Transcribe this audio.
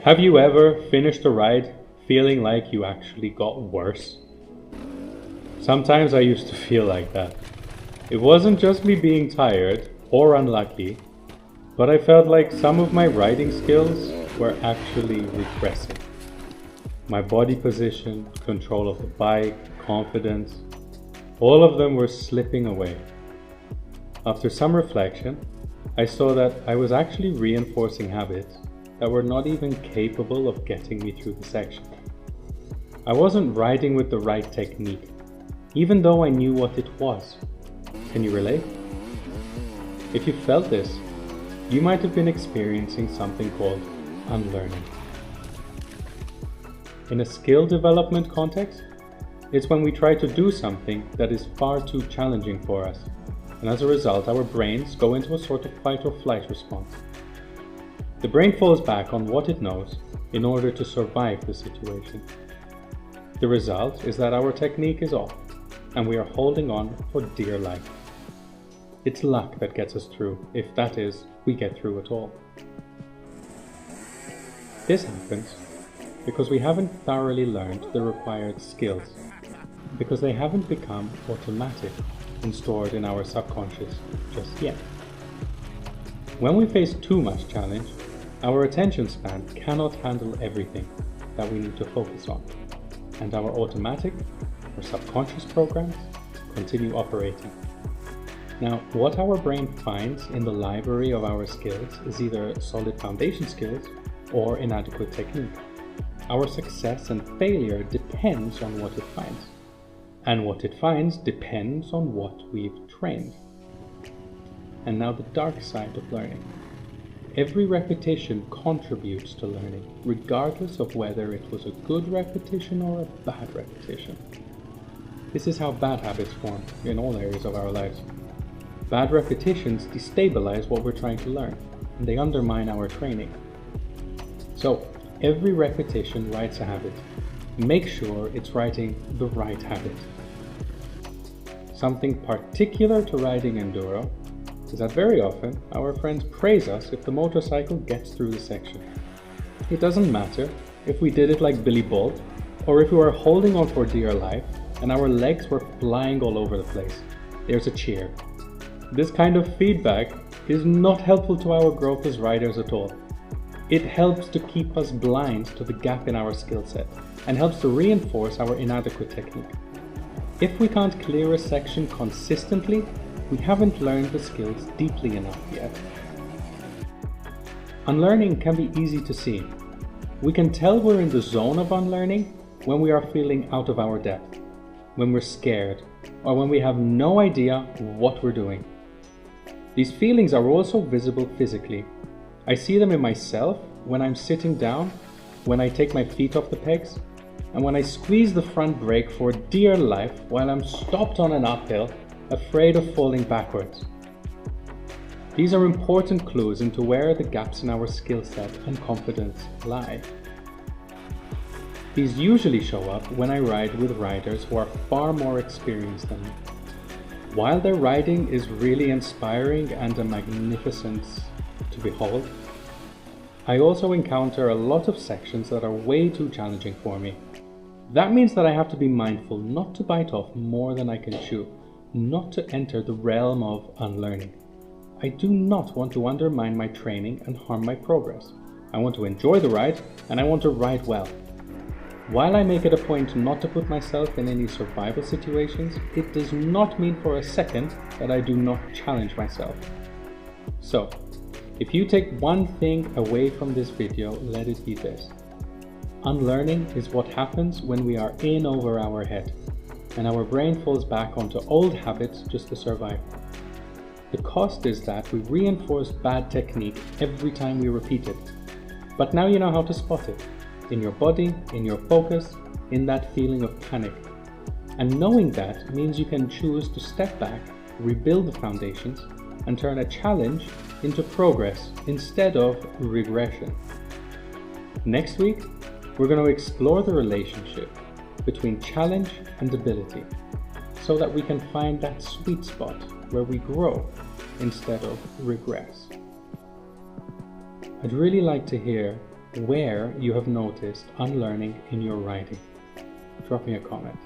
Have you ever finished a ride feeling like you actually got worse? Sometimes I used to feel like that. It wasn't just me being tired or unlucky, but I felt like some of my riding skills were actually regressing. My body position, control of the bike, confidence, all of them were slipping away. After some reflection, I saw that I was actually reinforcing habits that were not even capable of getting me through the section. I wasn't riding with the right technique, even though I knew what it was. Can you relate? If you felt this, you might have been experiencing something called unlearning. In a skill development context, it's when we try to do something that is far too challenging for us, and as a result our brains go into a sort of fight or flight response. The brain falls back on what it knows in order to survive the situation. The result is that our technique is off, and we are holding on for dear life. It's luck that gets us through, if that is, we get through at all. This happens because we haven't thoroughly learned the required skills, because they haven't become automatic and stored in our subconscious just yet. When we face too much challenge, our attention span cannot handle everything that we need to focus on, and our automatic or subconscious programs continue operating. Now, what our brain finds in the library of our skills is either solid foundation skills or inadequate technique. Our success and failure depends on what it finds, and what it finds depends on what we've trained. And now the dark side of learning. Every repetition contributes to learning, regardless of whether it was a good repetition or a bad repetition. This is how bad habits form in all areas of our lives. Bad repetitions destabilize what we're trying to learn, and they undermine our training. So, every repetition writes a habit. Make sure it's writing the right habit. Something particular to riding enduro is that very often our friends praise us if the motorcycle gets through the section. It doesn't matter if we did it like Billy Bolt, or if we were holding on for dear life and our legs were flying all over the place. There's a cheer. This kind of feedback is not helpful to our growth as riders at all. It helps to keep us blind to the gap in our skill set and helps to reinforce our inadequate technique. If we can't clear a section consistently, we haven't learned the skills deeply enough yet. Unlearning can be easy to see. We can tell we're in the zone of unlearning when we are feeling out of our depth, when we're scared, or when we have no idea what we're doing. These feelings are also visible physically. I see them in myself when I'm sitting down, when I take my feet off the pegs, and when I squeeze the front brake for dear life while I'm stopped on an uphill, afraid of falling backwards. These are important clues into where the gaps in our skill set and confidence lie. These usually show up when I ride with riders who are far more experienced than me. While their riding is really inspiring and a magnificence to behold, I also encounter a lot of sections that are way too challenging for me. That means that I have to be mindful not to bite off more than I can chew, not to enter the realm of unlearning. I do not want to undermine my training and harm my progress. I want to enjoy the ride, and I want to ride well. While I make it a point not to put myself in any survival situations, it does not mean for a second that I do not challenge myself. So, if you take one thing away from this video, let it be this. Unlearning is what happens when we are in over our head, and our brain falls back onto old habits just to survive. The cost is that we reinforce bad technique every time we repeat it. But now you know how to spot it. In your body, in your focus, in that feeling of panic. And knowing that means you can choose to step back, rebuild the foundations, and turn a challenge into progress instead of regression. Next week, we're going to explore the relationship between challenge and ability, so that we can find that sweet spot where we grow instead of regress. I'd really like to hear where you have noticed unlearning in your writing. Drop me a comment.